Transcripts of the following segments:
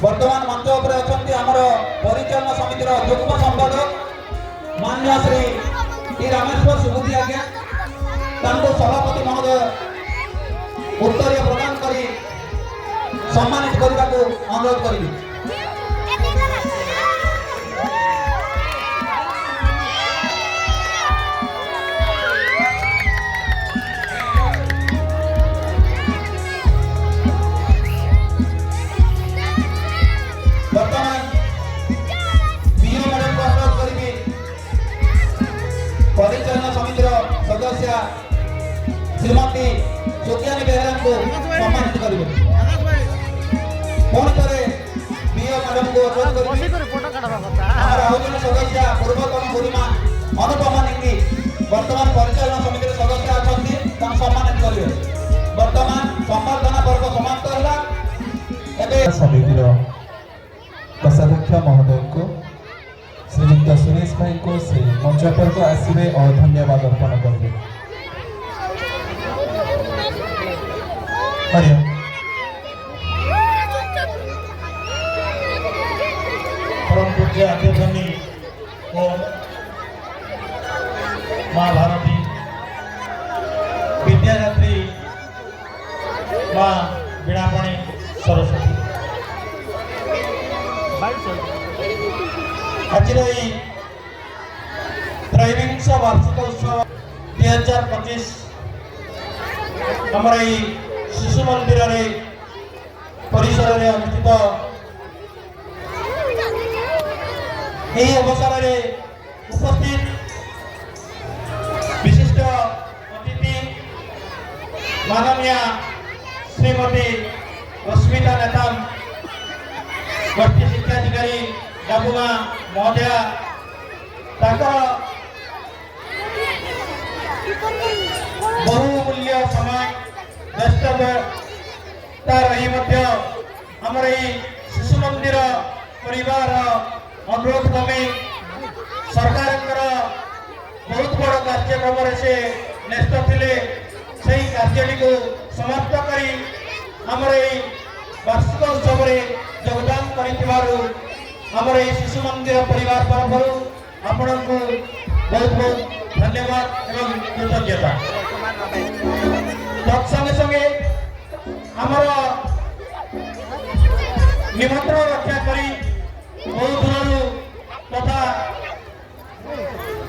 वर्तमान मंच उपरे अछंती हमर परिचालन समितिर युग्म संपादक माननीय श्री टी रामेश्वर सुबुद्धि आज्ञा तांको सभापति महोदय उत्तरीय प्रदान करी सम्मानित करने को अनुरोध करी। वर्तमान बीओ मैडम को अनुरोध करी परिचालन समितिर सदस्य श्रीमती ज्योतियानी बेहरा को सम्मानित करेंगे। पुणी थे बीओ मैडम को अनुरोध करें सदस्य पूर्वतन गुरुमा अनुपमा निंगी वर्तमान परिचालन समिति सदस्य अच्छा सम्मानित करेंगे। वर्तमान संबर्धना पर्व समाप्त है। समितिर कोषाध्यक्ष महोदय को श्रीयुक्त सुरेश भाई को से मंच पर आसवे और धन्यवाद अर्पण करेंगे। परम पूज्य आद्यधनी और माँ भारती विद्यादात्री माँ वीणापाणी सरस्वती आज त्रैविंश वार्षिक उत्सव 2025 आमर शिशु मंदिर परिसर में अनुष्ठित यही अवसर में उपस्थित विशिष्ट अतिथि माननीय श्रीमती रश्मिता नेताम गोष्ठी शिक्षाधिकारी डाबुमा महोदया बहुमूल्य समय व्यस्तता रही आमर शिशु मंदिर परिवार अनुरोध क्रमे सरकार बहुत बड़ कार्यक्रम से न्यस्त थे से कार्य को समाप्त करी आमर वार्षिक उत्सव योगदान कर शिशु मंदिर परिवार तरफ आपण को बहुत बहुत धन्यवाद एवं कृतज्ञता। तत्संगे संगे आमर निमंत्रण रक्षा करी बहुत दूर तथा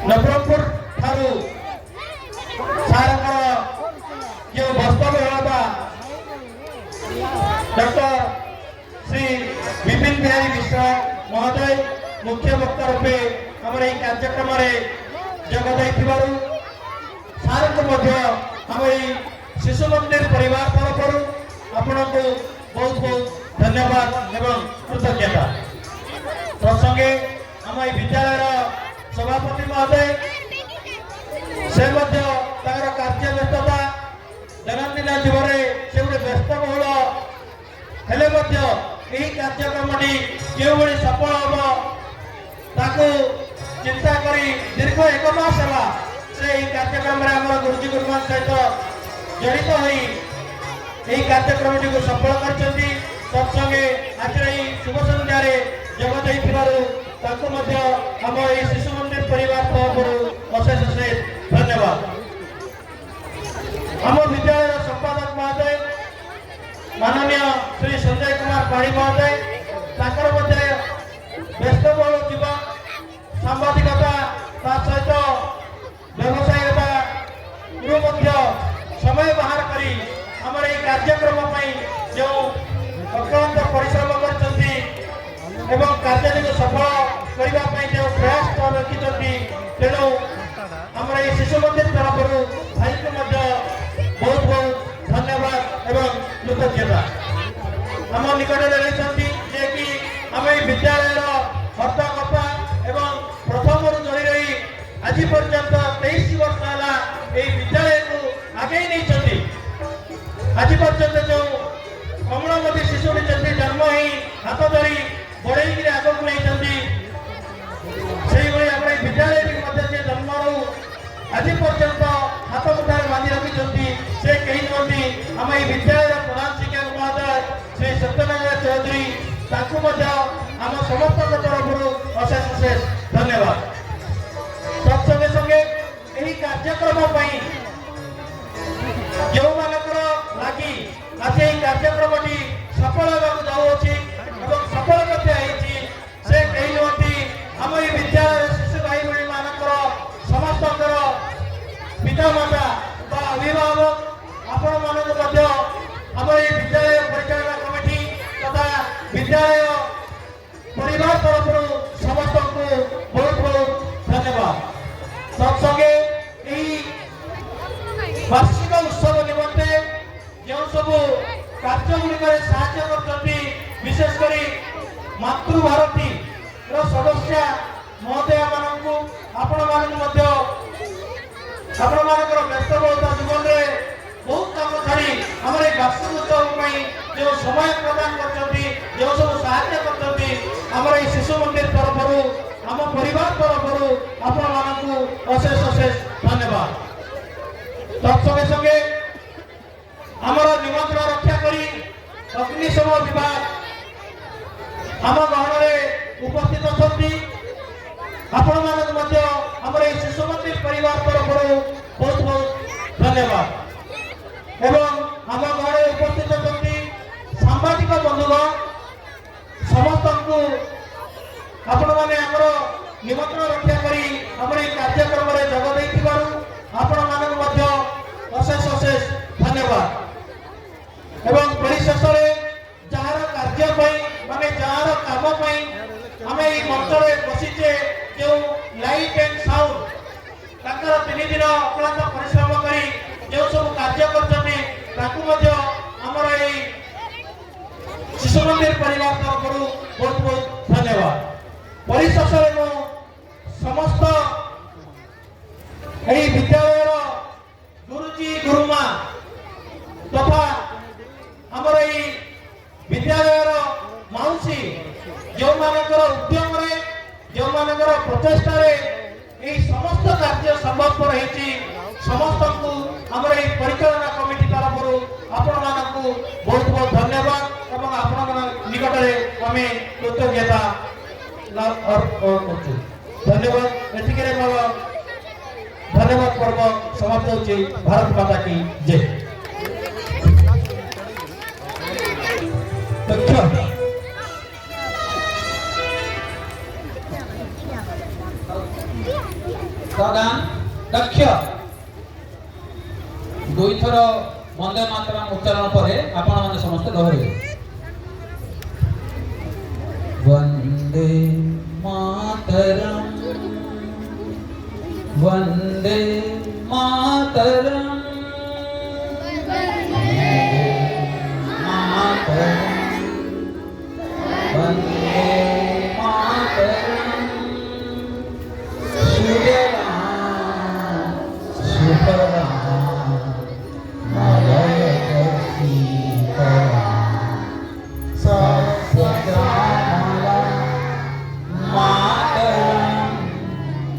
नवरंगपुर ठारू सार जो वास्तव्य होता डॉक्टर श्री विपिन बिहारी मिश्रा महोदय मुख्य वक्ता रूपे आम कार्यक्रम जगद सार को शिशु मंदिर परिवार तरफ आपण को बहुत बहुत धन्यवाद एवं कृतज्ञता। प्रसंगे आम विद्यालय सभापति महोदय से कार्य व्यस्तता दैनंदिन जीवन से गोटे व्यस्तबहुल हेले यही कार्यक्रम जो सफल हम ताकू चिंता करी दीर्घ 1 मास है से कार्यक्रम गुरुजी गुरुमान सहित जड़ित हो कार्यक्रम को सफल कर तत्संगे आज शुभ संध्यार जगद आम शिशु मंदिर परिवार तरफ अशेष अशेष धन्यवाद। आम विद्यालय संपादक महोदय माननीय श्री संजय कुमार पाणी महोदय व्यस्तबहुल जीवन सांबादिकता सहित व्यवसायिकता समय बाहर करी आमर ये कार्यक्रम जो अक्लांत परिश्रम कर कार्य को सफल करने जो प्रयास रखी तेणु आमर ये शिशु मंदिर तरफ भाई को बहुत बहुत धन्यवाद एवं कृतज्ञता। आम निकट रही कि आम विद्यालय हर्ताकर्ता एवं प्रथम धरी रही आज पर्यंत 23 वर्ष है विद्यालय को आगे नहीं आज पर्यंत जो कमलमती शिशु जन्म ही हाथ धरी बढ़े आग को नहीं विद्यालय जन्म आज पर्यंत हाथ मुठार बांधि रखी से कहीं आम विद्यालय प्रधान शिक्षक महोदय श्री सत्यनारायण चौधरी ତାଙ୍କୁ ମଧ୍ୟ ଆମ ସମସ୍ତଙ୍କ ତରଫରୁ ଅଶେଷ ଅଶେଷ ଧନ୍ୟବାଦ। ତତ୍ସଙ୍ଗେ ସଙ୍ଗେ ଏହି କାର୍ଯ୍ୟକ୍ରମ ପାଇଁ ଯେଉଁମାନଙ୍କର ଲାଗି ଆଜି ଏହି କାର୍ଯ୍ୟକ୍ରମଟି ସଫଳ ହେବାକୁ ଯାଉଅଛି ଏବଂ ସଫଳ ମଧ୍ୟ ହେଇଛି, ସେ କେହି ନୁହନ୍ତି ଆମ ଏହି ବିଦ୍ୟାଳୟର ଶିଶୁ ଭାଇ ଭଉଣୀ ମାନଙ୍କର ସମସ୍ତଙ୍କର ପିତାମାତା ବା ଅଭିଭାବକ। ଆପଣମାନଙ୍କୁ ମଧ୍ୟ ଆମ ଏହି ବିଦ୍ୟାଳୟ ପରିଚାଳନା କମିଟି ତଥା ବିଦ୍ୟାଳୟ ପରିବାର ତରଫରୁ ସମସ୍ତଙ୍କୁ ବହୁତ ବହୁତ ଧନ୍ୟବାଦ। ତତ୍ସଙ୍ଗେ ଏହି ବାର୍ଷିକ ଉତ୍ସବ ନିମନ୍ତେ ଯେଉଁ ସବୁ କାର୍ଯ୍ୟଗୁଡ଼ିକରେ ସାହାଯ୍ୟ କରୁଛନ୍ତି, ବିଶେଷ କରି ମାତୃଭାରତୀର ସଦସ୍ୟା ମହୋଦୟା ମାନଙ୍କୁ, ଆପଣମାନଙ୍କୁ ମଧ୍ୟ ଆପଣମାନଙ୍କର ବ୍ୟସ୍ତବହୁଳ ଜୀବନରେ ବହୁତ କାମ ଛାଡ଼ି ଆମର ଏହି ବାର୍ଷିକ ଉତ୍ସବ ପାଇଁ ଯେଉଁ ସମୟ ପ୍ରଦାନ କରୁଛନ୍ତି, ଯେଉଁ ସବୁ ସାହାଯ୍ୟ କରୁଛନ୍ତି, ଆମର ଏହି ଶିଶୁ ମନ୍ଦିର ତରଫରୁ ଆମ ପରିବାର ତରଫରୁ ଆପଣମାନଙ୍କୁ ଅଶେଷ ଅଶେଷ ଧନ୍ୟବାଦ। ତତ୍ସଙ୍ଗେ ସଙ୍ଗେ ଆମର ନିମନ୍ତ୍ରଣ ରକ୍ଷା କରି ଅଗ୍ନିଶମ ବିଭାଗ ଆମ ଗହଣରେ ଉପସ୍ଥିତ ଅଛନ୍ତି। ଆପଣମାନଙ୍କୁ ମଧ୍ୟ ଆମର ଏହି ଶିଶୁ ମନ୍ଦିର ପରିବାର ତରଫରୁ ବହୁତ ବହୁତ ଧନ୍ୟବାଦ। ଏବଂ ଆମ ଗହଣରେ ଉପସ୍ଥିତ ଅଛନ୍ତି ସାମ୍ବାଦିକ ବନ୍ଧୁଗଣ, ସମସ୍ତଙ୍କୁ ଆପଣମାନେ ଆମର ନିମନ୍ତ୍ରଣ ରକ୍ଷା କରି ଆମର ଏହି କାର୍ଯ୍ୟକ୍ରମରେ ଯୋଗ ଦେଇଥିବାରୁ ଆପଣମାନଙ୍କୁ ମଧ୍ୟ ଅଶେଷ ଅଶେଷ ଧନ୍ୟବାଦ। ଏବଂ ପରିଶେଷରେ ଯାହାର କାର୍ଯ୍ୟ ପାଇଁ ମାନେ ଯାହାର କାମ ପାଇଁ ଆମେ ଏହି ମଞ୍ଚରେ ବସିଛେ, ଯେଉଁ ଲାଇଟ୍ ଆଣ୍ଡ ସାଉଣ୍ଡ ତାଙ୍କର 3 ଦିନ ଅକ୍ଳାନ୍ତ ପରିଶ୍ରମ କରି ଯେଉଁ ସବୁ କାର୍ଯ୍ୟ କରୁଛନ୍ତି, ତାଙ୍କୁ ମଧ୍ୟ ଆମର ଏହି ଶିଶୁ ମନ୍ଦିର ପରିବାର ତରଫରୁ ବହୁତ ବହୁତ ଧନ୍ୟବାଦ। ପରିଶେଷରେ ମୁଁ ସମସ୍ତ ଏହି ବିଦ୍ୟାଳୟର ଗୁରୁଜୀ ଗୁରୁମା ତଥା ଆମର ଏହି ବିଦ୍ୟାଳୟର ମାଉସୀ ଯେଉଁମାନଙ୍କର ଉଦ୍ୟମରେ, ଯେଉଁମାନଙ୍କର ପ୍ରଚେଷ୍ଟାରେ ଏହି ସମସ୍ତ କାର୍ଯ୍ୟ ସମ୍ଭବପର ହେଇଛି, ସମସ୍ତଙ୍କୁ ଆମର ଏହି ପରିଚାଳନା କମିଟି ତରଫରୁ ଆପଣମାନଙ୍କୁ ବହୁତ ବହୁତ ଧନ୍ୟବାଦ ଏବଂ ଆପଣଙ୍କ ନିକଟରେ ଆମେ କୃତଜ୍ଞତା କରୁଛୁ। ଧନ୍ୟବାଦ। ଏତିକିରେ ମୋର ଧନ୍ୟବାଦ ପର୍ବ ସମାପ୍ତ ହେଉଛି। ଭାରତ ମାତା କି ଜୟ। ଦକ୍ଷ ଦୁଇଥର ବନ୍ଦେ ମାତରମ୍ ଉଚ୍ଚାରଣ ପରେ ଆପଣମାନେ ସମସ୍ତେ ଦୋହରାଇବେ। वन्दे मातरम् वन्दे मातरम् वन्दे मातरम् शुभराम शुभराम मलयजि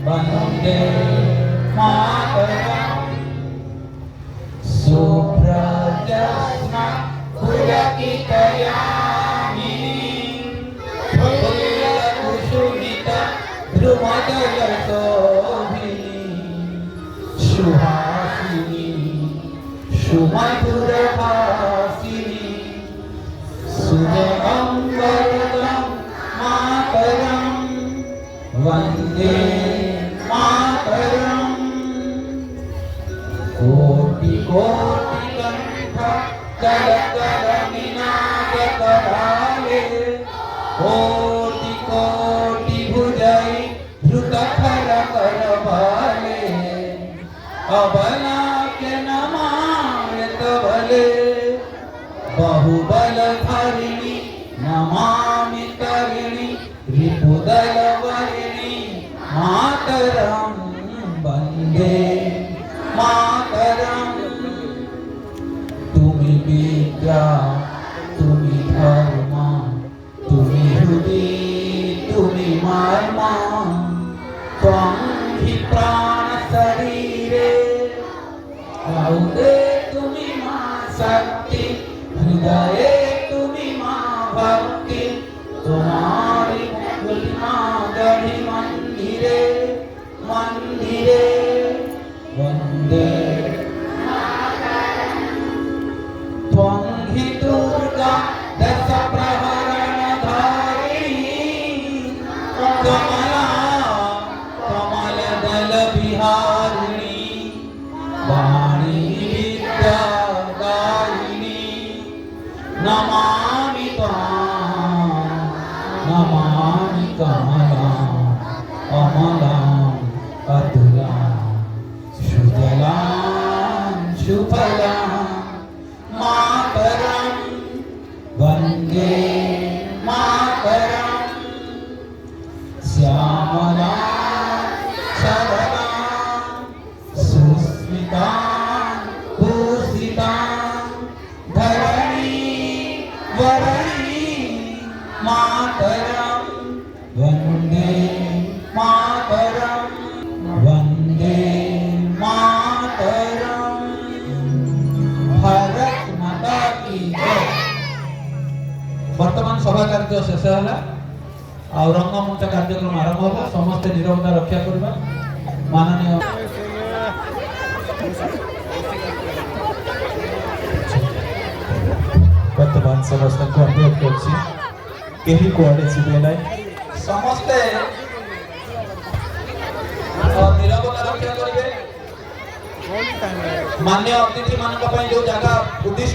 वन्दे मातरम् सुप्रजस्न पुलकितयामिनी फुल्लकुसुमित ध्रुमदलशोभिनी सुहासिनी सुमधुरभासिनी सुमङ्गलम् मातरम् वन्दे मातरम् कोटि कोटि कंठ जलकर निनादकराले कोटि कोटि भुजै धृतखर करभाले अबला के नमाय तबले बहुबल धरिणी नमामि तरिणी रिपुदल वरिणी मातरम् वन्दे मातरम् तुमि विद्या तुमि धर्म तुमि हृदि तुमि मर्म त्वं हि प्राण शरीरे हृदये तुमि मा शक्ति हृदये तुमि मा भक्ति कमलां अमलां अतुलां सुजलां सुफलां मातरं वन्दे मातरं श्यामलां सरलां सुस्मितां भूषितां धरणी वरणी मातरं वन्दे मातरं वन्दे मातरं भारत माता की जय। वर्तमान सभा कार्य शेष है और रंगमंच कार्यक्रम आरंभ होगा। समस्त निरवता रक्षा करबा। माननीय वर्तमान समस्त को अनुरोध करछि केही कुआडे जिबे नै समस्ते निरवता रक्षा करिवे। मान्य अतिथि मान जो जगह उद्दिष्ट